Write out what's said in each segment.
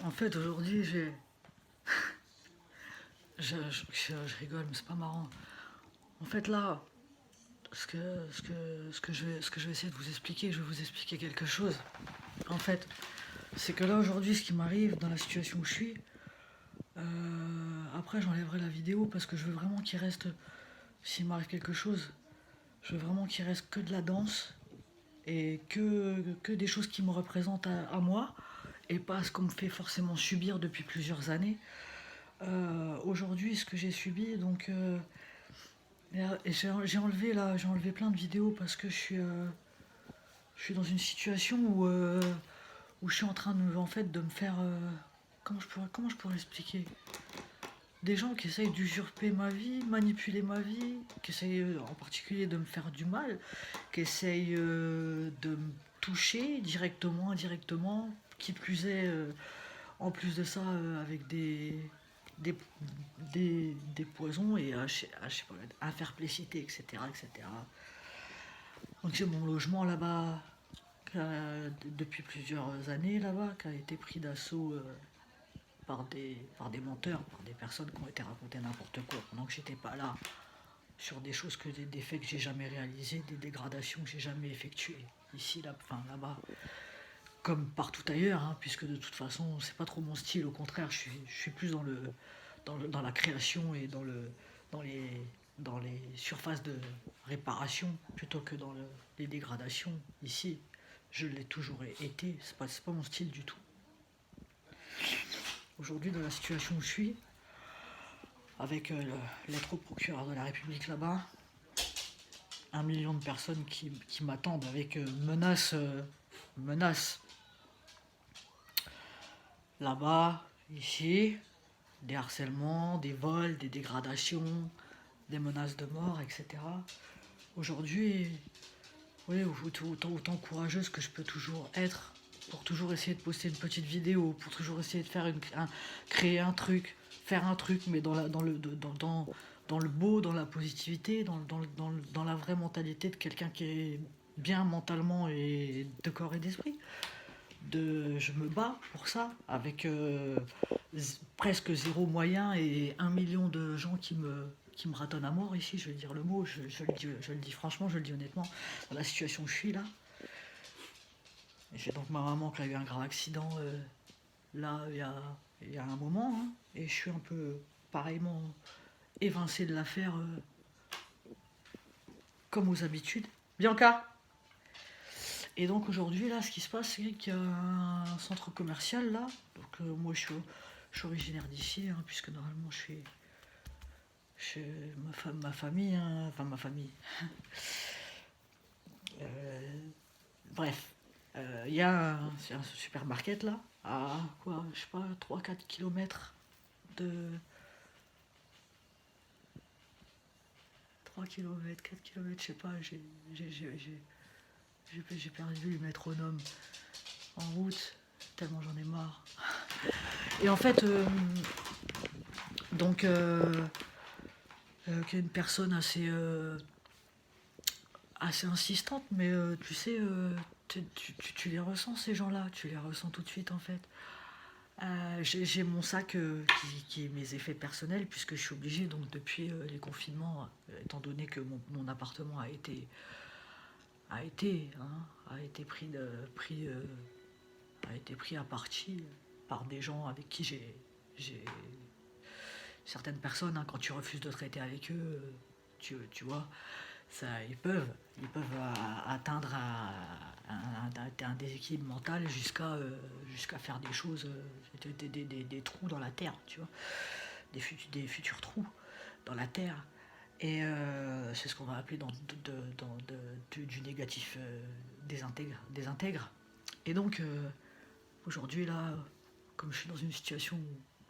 En fait, aujourd'hui, je rigole, mais c'est pas marrant. En fait, là, ce que je vais essayer de vous expliquer, je vais vous expliquer quelque chose. En fait, c'est que là, aujourd'hui, ce qui m'arrive dans la situation où je suis, après, j'enlèverai la vidéo parce que je veux vraiment qu'il reste, s'il m'arrive quelque chose, je veux vraiment qu'il reste que de la danse et que des choses qui me représentent à moi et pas ce qu'on me fait forcément subir depuis plusieurs années. Aujourd'hui, ce que j'ai subi, donc et j'ai enlevé plein de vidéos parce que je suis dans une situation où je suis en train de, en fait, de me faire, comment je pourrais expliquer? Des gens qui essayent d'usurper ma vie, manipuler ma vie, qui essayent en particulier de me faire du mal, qui essayent de me toucher directement, indirectement, qui plus est, en plus de ça, avec des, des poisons et je sais pas, à faire pléciter, etc., etc. Donc j'ai mon logement là-bas depuis plusieurs années là-bas, qui a été pris d'assaut par des menteurs, par des personnes qui ont été racontées n'importe quoi pendant que j'étais pas là, sur des choses des faits que j'ai jamais réalisés, des dégradations que j'ai jamais effectuées, ici, là, enfin là-bas, comme partout ailleurs, hein, puisque de toute façon c'est pas trop mon style, au contraire, je suis plus dans la création et dans les, dans les surfaces de réparation plutôt que dans les dégradations. Ici, je l'ai toujours été, c'est pas mon style du tout. Aujourd'hui, dans la situation où je suis, avec lettre au procureur de la République là-bas, 1 million de personnes qui m'attendent avec menaces là-bas, ici, des harcèlements, des vols, des dégradations, des menaces de mort, etc. Aujourd'hui, oui, autant courageuse que je peux toujours être, pour toujours essayer de poster une petite vidéo, pour toujours essayer de faire créer un truc, faire un truc, mais dans le beau, dans la positivité, dans la vraie mentalité de quelqu'un qui est bien mentalement et de corps et d'esprit. Je me bats pour ça, avec presque zéro moyen et 1 million de gens qui me ratonnent à mort ici, je vais dire le mot, je le dis franchement, je le dis honnêtement, dans la situation où je suis là. J'ai donc ma maman qui a eu un grave accident là il y a un moment, hein, et je suis un peu pareillement évincé de l'affaire comme aux habitudes. Bianca. Et donc aujourd'hui là, ce qui se passe, c'est qu'il y a un centre commercial là. Donc moi je suis originaire d'ici, hein, puisque normalement je suis chez ma famille, hein, enfin ma famille. Euh, Bref, il y a un supermarket là, à quoi, je sais pas, 3 4 kilomètres de 3 kilomètres, 4 kilomètres, je sais pas, j'ai perdu le métronome en route, tellement j'en ai marre. Et en fait, donc, qu'il y a une personne assez insistante, mais tu sais, tu les ressens ces gens-là, tu les ressens tout de suite en fait. J'ai mon sac qui est mes effets personnels, puisque je suis obligée, donc depuis les confinements, étant donné que mon appartement a été a été pris à partie par des gens avec qui j'ai certaines personnes, hein, quand tu refuses de traiter avec eux, tu vois, ça, ils peuvent atteindre un déséquilibre mental jusqu'à faire des choses, des trous dans la terre, tu vois, des futurs trous dans la terre. Et c'est ce qu'on va appeler du négatif désintègre. Et donc, aujourd'hui, là, comme je suis dans une situation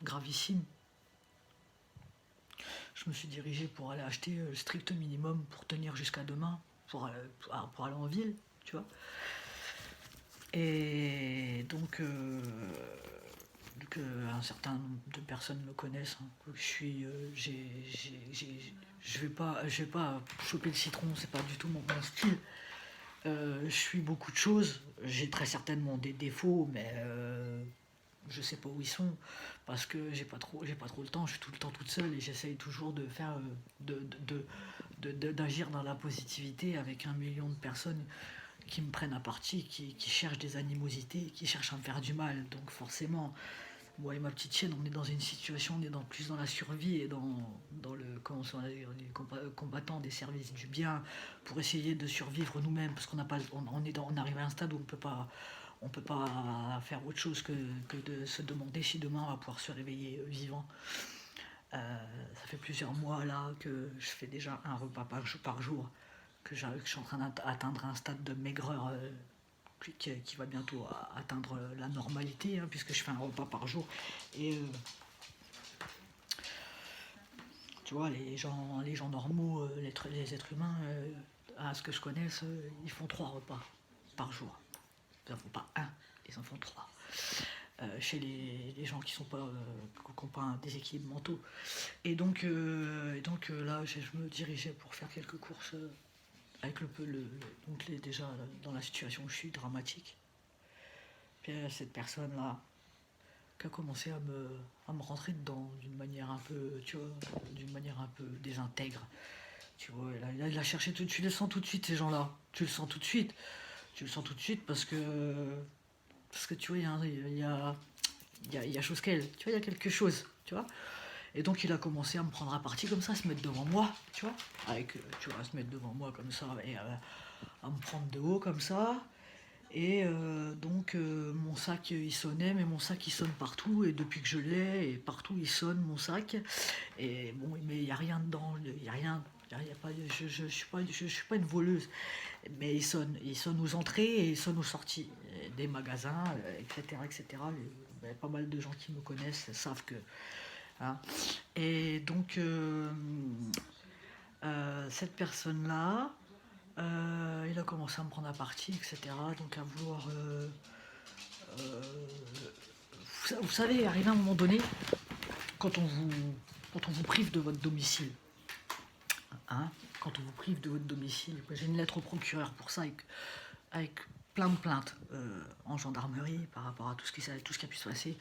gravissime, je me suis dirigé pour aller acheter le strict minimum pour tenir jusqu'à demain, pour aller en ville, tu vois. Et donc, un certain nombre de personnes me connaissent, hein, je suis, je vais pas choper le citron, c'est pas du tout mon style. Je suis beaucoup de choses, j'ai très certainement des défauts, mais je sais pas où ils sont, parce que j'ai pas trop le temps, je suis tout le temps toute seule et j'essaye toujours de faire, d'agir dans la positivité avec 1 million de personnes qui me prennent à partie, qui cherchent des animosités, qui cherchent à me faire du mal. Donc forcément, moi et ma petite chienne, on est dans une situation, on est plus dans la survie et dans le, comment on dit, combattant des services du bien pour essayer de survivre nous-mêmes, parce qu'on n'a pas, on arrive à un stade où on peut pas faire autre chose que de se demander si demain on va pouvoir se réveiller vivant. Ça fait plusieurs mois là que je fais déjà un repas par jour, que je suis en train d'atteindre un stade de maigreur qui va bientôt atteindre la normalité, hein, puisque je fais un repas par jour. Et tu vois, les gens normaux, les êtres humains, à ce que je connaisse, ils font 3 repas par jour. Ils n'en font pas un, ils en font 3. Chez les gens qui n'ont pas un déséquilibre mentaux. Et donc, là, je me dirigeais pour faire quelques courses avec déjà dans la situation où je suis dramatique. Puis cette personne-là qui a commencé à me rentrer dedans d'une manière un peu, tu vois, d'une manière un peu désintègre. Tu vois, il a cherché tu les sens tout de suite, ces gens-là. Tu le sens tout de suite. Tu le sens tout de suite parce que tu vois, il y a chose qu'elle. Tu vois, il y a quelque chose, tu vois. Et donc il a commencé à me prendre à partie comme ça, à se mettre devant moi, tu vois, tu vois, à se mettre devant moi comme ça, et à me prendre de haut comme ça. Et mon sac il sonnait, mais mon sac il sonne partout, et depuis que je l'ai, et partout il sonne mon sac. Et bon, mais il n'y a rien dedans, il n'y a rien. Y a pas, je suis pas une voleuse, mais il sonne aux entrées et il sonne aux sorties des magasins, etc. etc. Pas mal de gens qui me connaissent savent que. Hein. Et donc, cette personne-là, il a commencé à me prendre à partie, etc. Donc à vouloir. Euh, vous savez, arrivé à un moment donné, quand on vous, quand on vous prive de votre domicile, hein, quand on vous prive de votre domicile, j'ai une lettre au procureur pour ça, avec plein de plaintes en gendarmerie par rapport à tout ce qui a pu se passer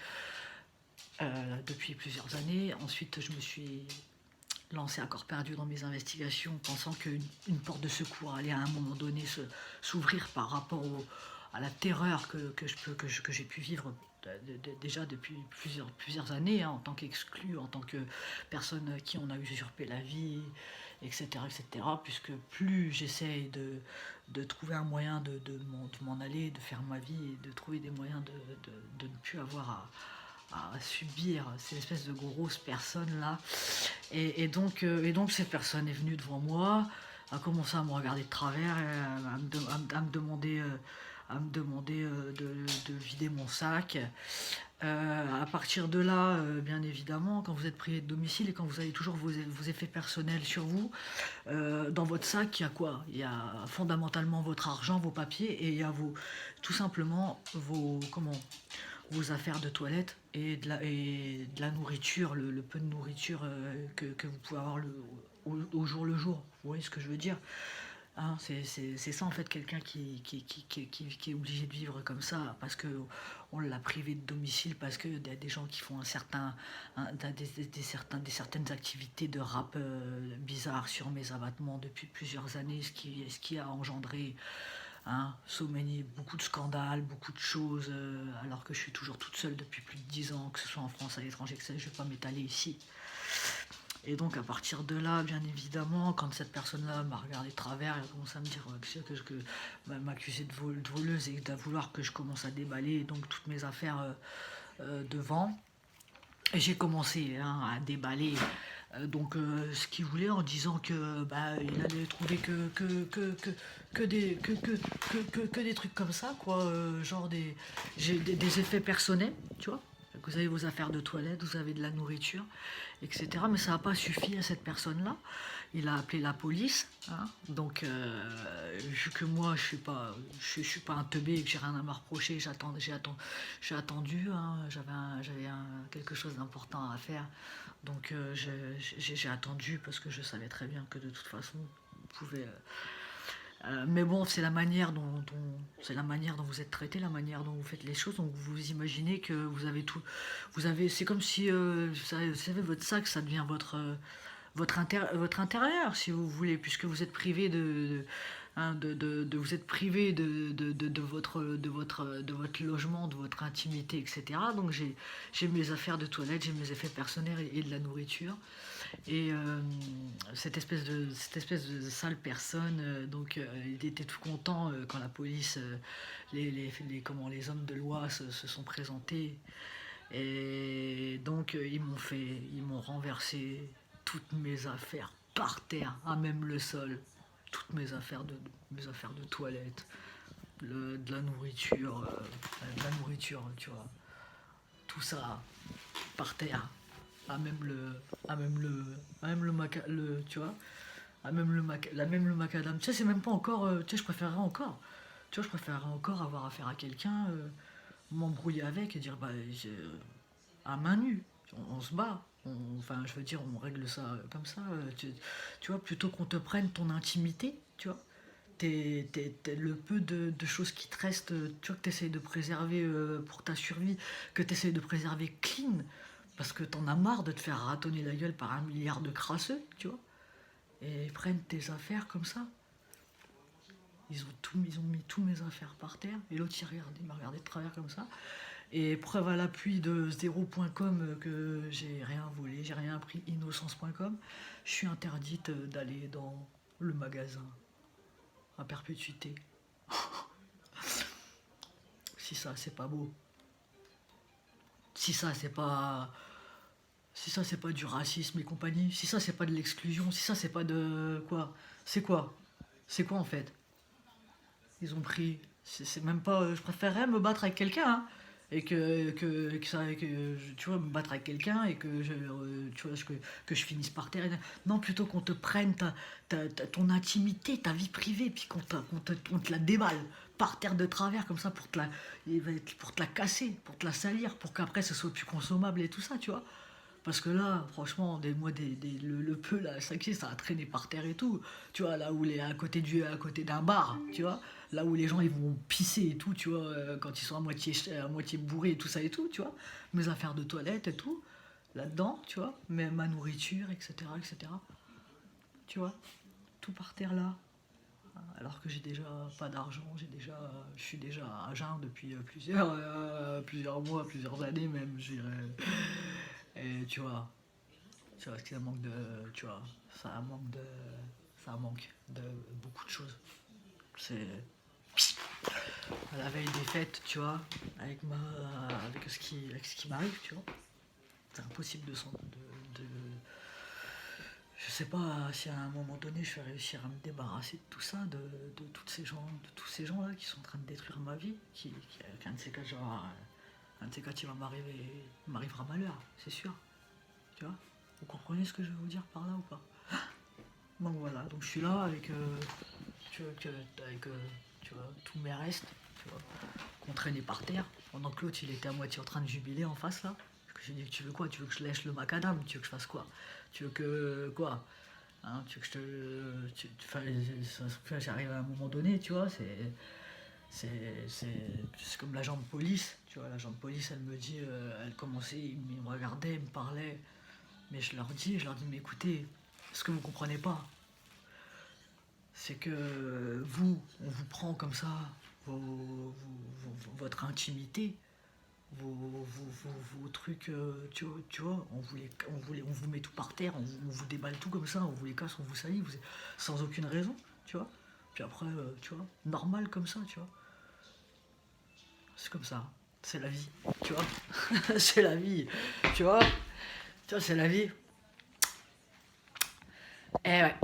depuis plusieurs années. Ensuite, je me suis lancé à corps perdu dans mes investigations, pensant qu'une porte de secours allait à un moment donné s'ouvrir par rapport à la terreur que j'ai pu vivre déjà depuis plusieurs années, hein, en tant qu'exclu, en tant que personne à qui on a usurpé la vie, etc., etc., puisque plus j'essaye de trouver un moyen de m'en aller, de faire ma vie, et de trouver des moyens de ne plus avoir à subir ces espèces de grosses personnes là. Et donc cette personne est venue devant moi, a commencé à me regarder de travers, à me demander, de vider mon sac. À partir de là, bien évidemment, quand vous êtes privé de domicile et quand vous avez toujours vos effets personnels sur vous, dans votre sac, il y a quoi? Il y a fondamentalement votre argent, vos papiers, et il y a tout simplement vos affaires de toilette et de la nourriture, le peu de nourriture que vous pouvez avoir au jour le jour. Vous voyez ce que je veux dire? Hein, c'est ça en fait, quelqu'un qui est obligé de vivre comme ça parce que on l'a privé de domicile, parce que y a des gens qui font des certaines activités de rap bizarres sur mes abattements depuis plusieurs années, ce qui a engendré, hein, beaucoup de scandales, beaucoup de choses, alors que je suis toujours toute seule depuis plus de 10 ans, que ce soit en France, à l'étranger, je ne vais pas m'étaler ici. Et donc à partir de là, bien évidemment, quand cette personne-là m'a regardé de travers, elle a commencé à me dire m'accuser de voleuse, et de vouloir que je commence à déballer donc toutes mes affaires devant. Et j'ai commencé, hein, à déballer ce qu'il voulait, en disant que il allait trouver que des trucs comme ça, quoi, genre des effets personnels, tu vois. Vous avez vos affaires de toilette, vous avez de la nourriture, etc. Mais ça n'a pas suffi à cette personne-là. Il a appelé la police, hein. Donc, vu que moi, je suis pas un teubé et que j'ai rien à me reprocher, j'ai attendu, hein. J'avais quelque chose d'important à faire. Donc, j'ai attendu parce que je savais très bien que de toute façon, Mais bon, c'est la manière dont vous êtes traité, la manière dont vous faites les choses. Donc vous imaginez que vous avez tout, c'est comme si, vous savez, votre sac, ça devient votre intérieur, si vous voulez, puisque vous êtes privé hein, vous êtes privé de votre logement, de votre intimité, etc. Donc j'ai mes affaires de toilette, j'ai mes effets personnels et de la nourriture. Et cette espèce de sale personne, il était tout content quand la police, les hommes de loi se sont présentés. Et donc ils m'ont renversé toutes mes affaires par terre, à même le sol. Toutes mes affaires de toilette, de la nourriture, tu vois. Tout ça par terre, à même le, à même le, à même tu vois, même le macadam. Tu sais, c'est même pas encore, tu sais, je préférerais encore, tu vois, je préférerais encore avoir affaire à quelqu'un, m'embrouiller avec et dire, bah, à main nue, on se bat. Enfin, je veux dire, on règle ça comme ça. Tu vois, plutôt qu'on te prenne ton intimité, tu vois. Le peu de choses qui te restent, tu vois, que tu essayes de préserver pour ta survie, que tu essayes de préserver clean, parce que t'en as marre de te faire ratonner la gueule par un milliard de crasseux, tu vois. Et ils prennent tes affaires comme ça. Ils ont mis tous mes affaires par terre. Et l'autre, il m'a regardé de travers comme ça. Et preuve à l'appui de zéro.com que j'ai rien volé, j'ai rien pris, innocence.com, je suis interdite d'aller dans le magasin à perpétuité. Si ça, c'est pas beau. Si ça, c'est pas. Si ça, c'est pas du racisme et compagnie. Si ça, c'est pas de l'exclusion. Si ça, c'est pas de. Quoi? C'est quoi? C'est quoi en fait? Ils ont pris. C'est même pas. Je préférerais me battre avec quelqu'un, hein, et tu vois, me battre avec quelqu'un et tu vois, que je finisse par terre. Non, plutôt qu'on te prenne ton intimité, ta vie privée, puis on te la déballe par terre de travers comme ça pour te la casser, pour te la salir, pour qu'après ce soit plus consommable et tout ça, tu vois. Parce que là, franchement, le peu, là, ça a traîné par terre et tout. Tu vois, là où il est à côté d'un bar, tu vois. Là où les gens, ils vont pisser et tout, tu vois, quand ils sont à moitié bourrés et tout ça et tout, tu vois. Mes affaires de toilette et tout, là-dedans, tu vois. Mais ma nourriture, etc., etc. Tu vois, tout par terre là. Alors que j'ai déjà pas d'argent, je suis déjà à jeun depuis plusieurs mois, plusieurs années même, je dirais. Et tu vois, ça manque de, tu vois, ça manque de beaucoup de choses. C'est à la veille des fêtes, tu vois, avec ce qui m'arrive, tu vois. C'est impossible je sais pas si à un moment donné je vais réussir à me débarrasser de tout ça, de tous ces gens là qui sont en train de détruire ma vie, qu'un de ces quatre, un de ces quatre, il m'arrivera malheur, c'est sûr, tu vois. Vous comprenez ce que je veux vous dire par là ou pas? Donc voilà, donc je suis là tu vois, avec tu vois, tous mes restes, tu vois, qu'on traînait par terre, pendant que l'autre il était à moitié en train de jubiler en face là. J'ai dit, tu veux quoi? Tu veux que je lèche le macadam? Tu veux que je fasse quoi? Tu veux que quoi? Hein, tu veux que je te. Enfin, j'arrive à un moment donné, tu vois, c'est comme l'agent de police, tu vois, l'agent de police, elle me dit, elle commençait, il me regardait, il me parlait, mais je leur dis, mais écoutez, ce que vous comprenez pas, c'est que on vous prend comme ça votre intimité, vos trucs, tu vois, on vous met tout par terre, on vous déballe tout comme ça, on vous les casse, on vous salit, sans aucune raison, tu vois. Puis après, tu vois, normal comme ça, tu vois. C'est comme ça, c'est la vie, tu vois. C'est la vie, tu vois. Tu vois, c'est la vie. Eh ouais.